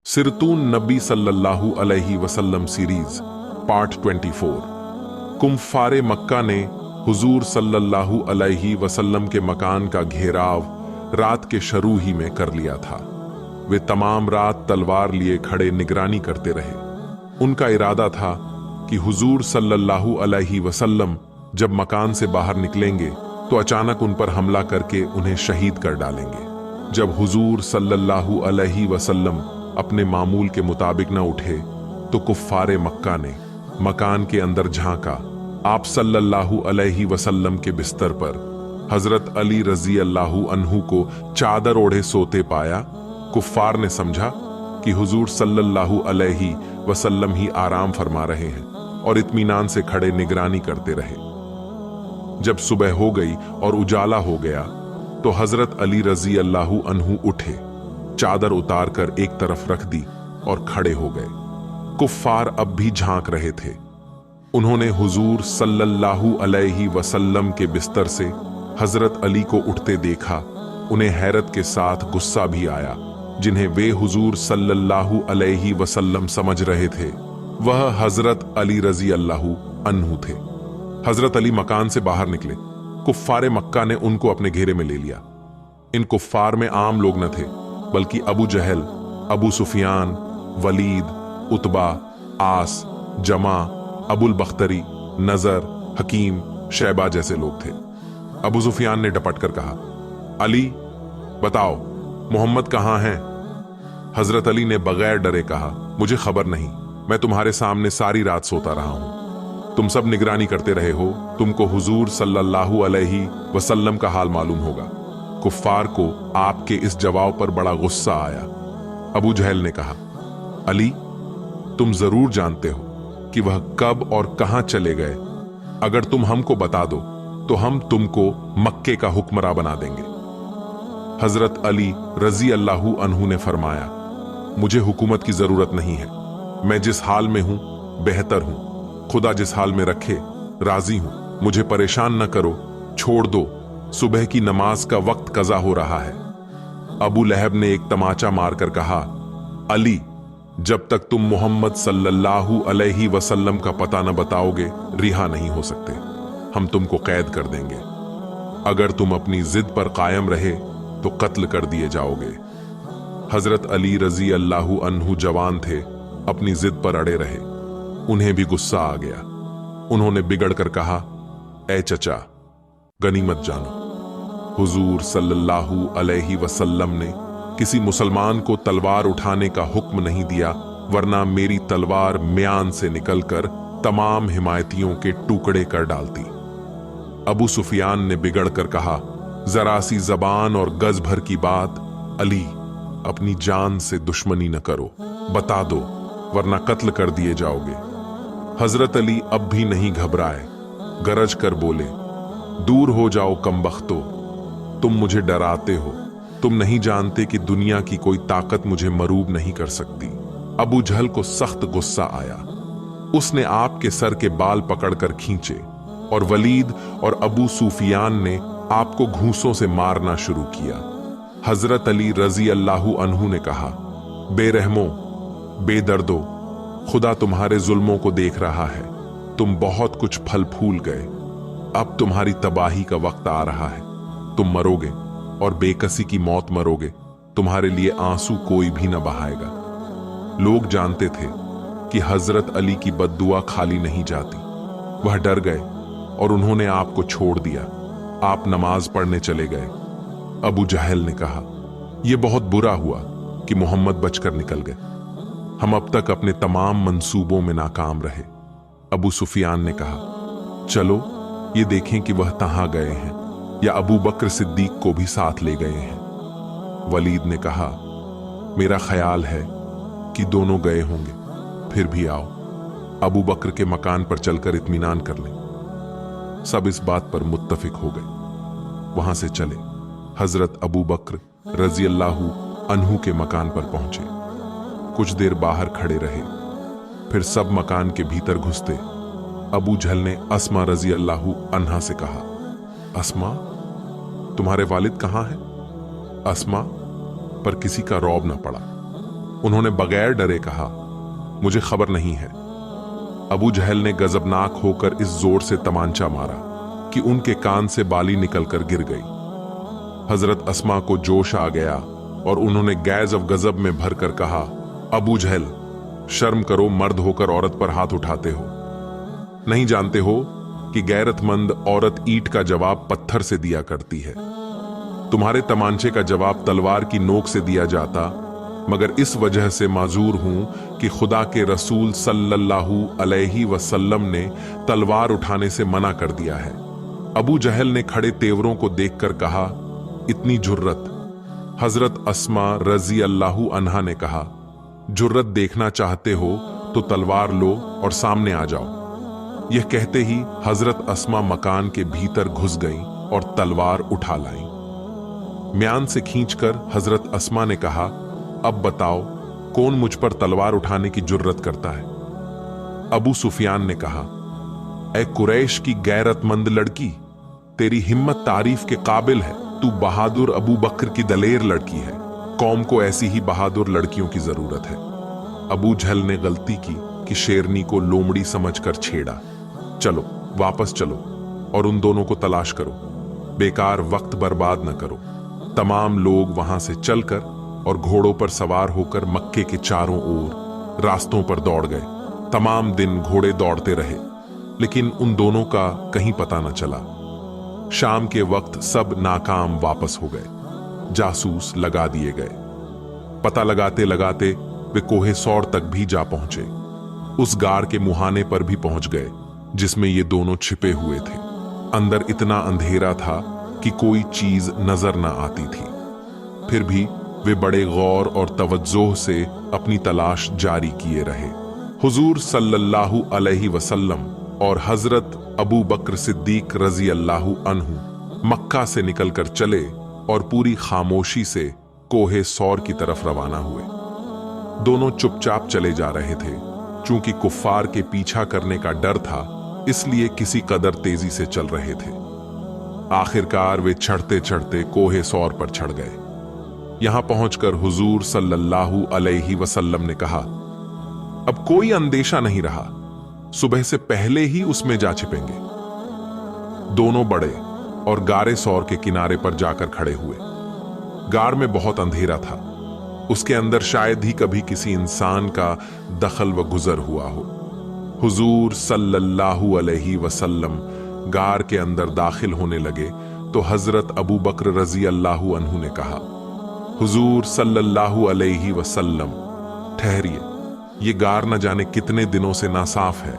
सिरतून नबी सल्लल्लाहु अलैहि वसल्लम सीरीज पार्ट 24। कुम्फारे मक्का ने हुजूर सल्लल्लाहु अलैहि वसल्लम के मकान का घेराव रात के शुरू ही में कर लिया था। वे तमाम रात तलवार लिए खड़े निगरानी करते रहे। उनका इरादा था कि हुजूर सल्लल्लाहु अलैहि वसल्लम जब मकान से बाहर निकलेंगे तो अचानक उन पर हमला करके उन्हें शहीद कर डालेंगे। जब हुजूर सल्लल्लाहु अलैहि वसल्लम अपने मामूल के मुताबिक न उठे तो कुफ्फारे मक्का ने मकान के अंदर झांका। आप सल्लल्लाहु अलैहि वसल्लम के बिस्तर पर हजरत अली रजी अल्लाहु अन्हु को चादर ओढ़े सोते पाया। कुफ्फार ने समझा कि हुजूर सल्लल्लाहु अलैहि वसल्लम ही आराम फरमा रहे हैं और इत्मीनान से खड़े निगरानी करते रहे। जब सुबह हो गई और उजाला हो गया तो हजरत अली रजी अल्लाहु अन्हु उठे, चादर उतार कर एक तरफ रख दी और खड़े हो गए। कुफ्फार अब भी झांक रहे थे। उन्होंने हुजूर सल्लल्लाहु अलैहि वसल्लम के बिस्तर से हजरत अली को उठते देखा। उन्हें हैरत के साथ गुस्सा भी आया। जिन्हें वे हुजूर सल्लल्लाहु अलैहि वसल्लम समझ रहे थे वह हजरत अली रजी अल्लाहु अन्हु थे। हजरत अली मकान से बाहर निकले। कुफ्फारे मक्का ने उनको अपने घेरे में ले लिया। इन कुफ्फार में आम लोग न थे बल्कि अबू जहल, अबू सुफियान, वलीद, उतबा, आस, जमा, अबुल बख्तरी, नजर, हकीम, शैबा जैसे लोग थे। अबू सुफियान ने डपट कर कहा, अली बताओ मोहम्मद कहाँ हैं? हजरत अली ने बगैर डरे कहा, मुझे खबर नहीं, मैं तुम्हारे सामने सारी रात सोता रहा हूं। तुम सब निगरानी करते रहे हो, तुमको हुजूर सल्लल्लाहु अलैहि वसल्लम का हाल मालूम होगा। कुफ्फार को आपके इस जवाब पर बड़ा गुस्सा आया। अबू जहल ने कहा, अली तुम जरूर जानते हो कि वह कब और कहां चले गए। अगर तुम हमको बता दो तो हम तुमको मक्के का हुक्मरां बना देंगे। हजरत अली रजी अल्लाहु अन्हु ने फरमाया, मुझे हुकूमत की जरूरत नहीं है। मैं जिस हाल में हूं बेहतर हूं। खुदा जिस हाल में रखे राजी हूं। मुझे परेशान न करो, छोड़ दो। सुबह की नमाज का वक्त कज़ा हो रहा है। अबू लहब ने एक तमाचा मारकर कहा, अली जब तक तुम मोहम्मद सल्लल्लाहु अलैहि वसल्लम का पता न बताओगे रिहा नहीं हो सकते। हम तुमको कैद कर देंगे। अगर तुम अपनी जिद पर कायम रहे तो कत्ल कर दिए जाओगे। हजरत अली रजी अल्लाहु अन्हु जवान थे, अपनी जिद पर अड़े रहे। उन्हें भी गुस्सा आ गया। उन्होंने बिगड़ कर कहा, ए चचा गनीमत जानो, हुजूर सल्लल्लाहु अलैहि वसल्लम ने किसी मुसलमान को तलवार उठाने का हुक्म नहीं दिया, वरना मेरी तलवार म्यान से निकलकर तमाम हिमायतियों के टुकड़े कर डालती। अबू सुफियान ने बिगड़कर कहा, जरा सी जबान और गज भर की बात, अली अपनी जान से दुश्मनी न करो, बता दो वरना कत्ल कर दिए जाओगे। हजरत अली अब भी नहीं घबराए, गरज कर बोले, दूर हो जाओ कमबख्तो, तुम मुझे डराते हो। तुम नहीं जानते कि दुनिया की कोई ताकत मुझे मरूब नहीं कर सकती। अबू जहल को सख्त गुस्सा आया। उसने आपके सर के बाल पकड़कर खींचे और वलीद और अबू सुफियान ने आपको घूंसों से मारना शुरू किया। हजरत अली रजी अल्लाहु अन्हु ने कहा, बेरहमो बेदर्दो, खुदा तुम्हारे जुल्मों को देख रहा है। तुम बहुत कुछ फल फूल गए, अब तुम्हारी तबाही का वक्त आ रहा है। तुम मरोगे और बेकसी की मौत मरोगे। तुम्हारे लिए आंसू कोई भी न बहाएगा। लोग जानते थे कि हजरत अली की बद्दुआ खाली नहीं जाती। वह डर गए और उन्होंने आपको छोड़ दिया। आप नमाज पढ़ने चले गए। अबू जहल ने कहा, यह बहुत बुरा हुआ कि मोहम्मद बचकर निकल गए। हम अब तक अपने तमाम मंसूबों में नाकाम रहे। अबू सुफियान ने कहा, चलो ये देखें कि वह कहां गए हैं या अबू बकर सिद्दीक को भी साथ ले गए हैं। वलीद ने कहा, मेरा ख्याल है कि दोनों गए होंगे, फिर भी आओ अबू बकर के मकान पर चलकर इत्मीनान कर लें। सब इस बात पर मुत्तफिक हो गए। वहां से चले। हजरत अबू बकर रजी अल्लाहु अन्हु के मकान पर पहुंचे। कुछ देर बाहर खड़े रहे, फिर सब मकान के भीतर घुसते। अबू जहल ने अस्मा रजी अल्लाहु अन्हा से कहा, अस्मा तुम्हारे वालिद कहाँ हैं? अस्मा पर किसी का रौब न पड़ा। उन्होंने बगैर डरे कहा, मुझे खबर नहीं है। अबू जहल ने गजबनाक होकर इस जोर से तमांचा मारा कि उनके कान से बाली निकलकर गिर गई। हजरत अस्मा को जोश आ गया और उन्होंने गैज ऑफ गजब में भरकर कहा, अबू जहल, शर्म करो, मर्द होकर औरत पर हाथ उठाते हो। नहीं जानते हो कि गैरतमंद औरत ईंट का जवाब पत्थर से दिया करती है। तुम्हारे तमांचे का जवाब तलवार की नोक से दिया जाता, मगर इस वजह से माजूर हूं कि खुदा के रसूल सल्लल्लाहु अलैहि वसल्लम ने तलवार उठाने से मना कर दिया है। अबू जहल ने खड़े तेवरों को देखकर कहा, इतनी जुर्रत? हजरत अस्मा रजी अल्लाहु अन्हा ने कहा, जुर्रत देखना चाहते हो तो तलवार लो और सामने आ जाओ। यह कहते ही हजरत अस्मा मकान के भीतर घुस गईं और तलवार उठा लाईं। म्यान से खींचकर हजरत अस्मा ने कहा, अब बताओ कौन मुझ पर तलवार उठाने की जुर्रत करता है? अबू सुफियान ने कहा, ऐ कुरैश की गैरतमंद लड़की, तेरी हिम्मत तारीफ के काबिल है। तू बहादुर अबू बकर की दलेर लड़की है। कौम को ऐसी ही बहादुर लड़कियों की जरूरत है। अबू जहल ने गलती की कि शेरनी को लोमड़ी समझकर छेड़ा। चलो वापस चलो और उन दोनों को तलाश करो, बेकार वक्त बर्बाद न करो। तमाम लोग वहां से चलकर और घोड़ों पर सवार होकर मक्के के चारों ओर रास्तों पर दौड़ गए। तमाम दिन घोड़े दौड़ते रहे, लेकिन उन दोनों का कहीं पता न चला। शाम के वक्त सब नाकाम वापस हो गए। जासूस लगा दिए गए। पता लगाते लगाते वे कोहे सौर तक भी जा पहुंचे। उस गार के मुहाने पर भी पहुंच गए जिसमें ये दोनों छिपे हुए थे। अंदर इतना अंधेरा था कि कोई चीज नजर न आती थी। फिर भी वे बड़े गौर और तवज्जो से अपनी तलाश जारी किए रहे। हुजूर सल्लल्लाहु अलैहि वसल्लम और हजरत अबू बकर सिद्दीक रजी अल्लाहु अन्हु मक्का से निकलकर चले और पूरी खामोशी से कोहे सौर की तरफ रवाना हुए। दोनों चुपचाप चले जा रहे थे। चूंकि कुफ्फार के पीछा करने का डर था, इसलिए किसी कदर तेजी से चल रहे थे। आखिरकार वे चढ़ते चढ़ते कोहे सौर पर चढ़ गए। यहां पहुंचकर हुजूर सल्लल्लाहु अलैहि वसल्लम ने कहा, अब कोई अंदेशा नहीं रहा, सुबह से पहले ही उसमें जा छिपेंगे। दोनों बड़े और गारे सौर के किनारे पर जाकर खड़े हुए। गार में बहुत अंधेरा था। उसके अंदर शायद ही कभी किसी इंसान का दखल व गुजर हुआ हो। हुजूर सल्लल्लाहु अलैहि वसल्लम गार के अंदर दाखिल होने लगे तो हजरत अबू बकर रजी अल्लाहु अन्हु ने कहा, हुजूर सल्लल्लाहु अलैहि वसल्लम, ठहरिए, ये गार न जाने कितने दिनों से नासाफ है।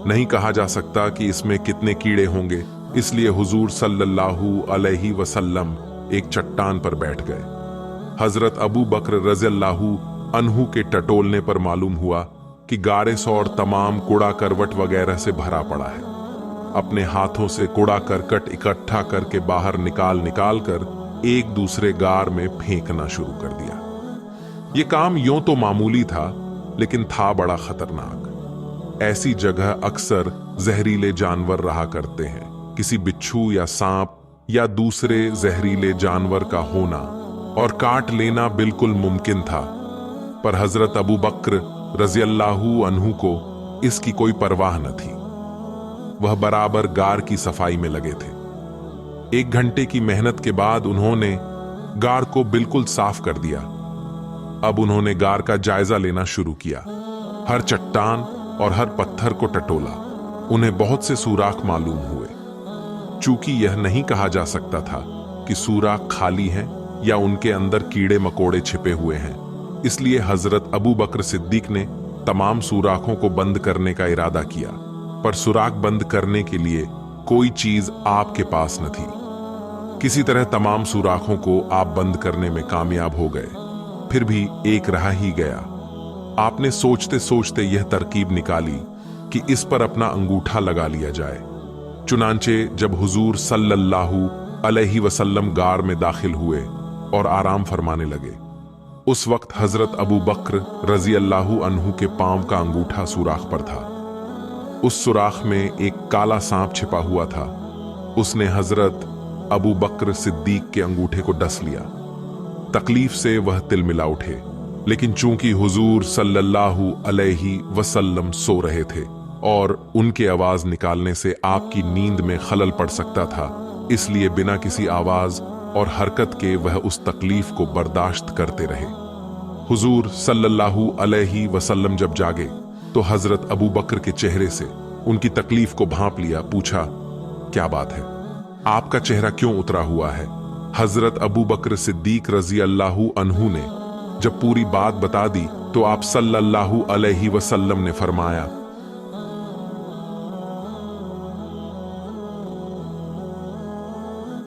नहीं कहा जा सकता कि इसमें कितने कीड़े होंगे, इसलिए हुजूर सल्लल्लाहु अलैहि वसल्लम एक चट्टान पर बैठ गए। हजरत अबू बकर रज़ियल्लाहु अन्हु के टटोलने पर मालूम हुआ कि गारे सौर तमाम कूड़ा करवट वगैरह से भरा पड़ा है। अपने हाथों से कूड़ा करकट इकट्ठा करके बाहर निकाल निकाल कर एक दूसरे गार में फेंकना शुरू कर दिया। ये काम यूं तो मामूली था, लेकिन था बड़ा खतरनाक। ऐसी जगह अक्सर जहरीले जानवर रहा करते हैं। किसी बिच्छू या सांप या दूसरे जहरीले जानवर का होना और काट लेना बिल्कुल मुमकिन था, पर हजरत अबू बकर रज़ियल्लाहु अन्हु को इसकी कोई परवाह न थी। वह बराबर गार की सफाई में लगे थे। 1 घंटे की मेहनत के बाद उन्होंने गार को बिल्कुल साफ कर दिया। अब उन्होंने गार का जायजा लेना शुरू किया। हर चट्टान और हर पत्थर को टटोला। उन्हें बहुत से सुराख मालूम हुए। चूंकि यह नहीं कहा जा सकता था कि सुराख खाली हैं या उनके अंदर कीड़े मकोड़े छिपे हुए हैं, इसलिए हजरत अबू बकर सिद्दीक ने तमाम सुराखों को बंद करने का इरादा किया, पर सुराख बंद करने के लिए कोई चीज आपके पास न थी। किसी तरह तमाम सुराखों को आप बंद करने में कामयाब हो गए। फिर भी एक रह ही गया। आपने सोचते सोचते यह तरकीब निकाली कि इस पर अपना अंगूठा लगा लिया जाए। चुनांचे जब हुजूर सल्लल्लाहु अलैहि वसल्लम गार में दाखिल हुए और आराम फरमाने लगे, उस वक्त हजरत अबू बकर रज़ियल्लाहु अन्हु के पांव का अंगूठा सुराख पर था। उस सुराख में एक काला सांप छिपा हुआ था। उसने हजरत अबू बकर सिद्दीक के अंगूठे को डस लिया। तकलीफ से वह तिलमिला उठे, लेकिन चूंकि हुजूर सल्लल्लाहु अलैहि वसल्लम सो रहे थे और उनके आवाज निकालने से आपकी नींद में खलल पड़ सकता था, इसलिए बिना किसी आवाज और हरकत के वह उस तकलीफ को बर्दाश्त करते रहे। हुजूर सल्लल्लाहु अलैहि वसल्लम जब जागे तो हजरत अबू बकर के चेहरे से उनकी तकलीफ को भांप लिया। पूछा, क्या बात है, आपका चेहरा क्यों उतरा हुआ है? हजरत अबू बकर सिद्दीक रजी अल्लाहु अन्हु ने जब पूरी बात बता दी तो आप सल्लल्लाहु अलैहि वसल्लम ने फरमाया,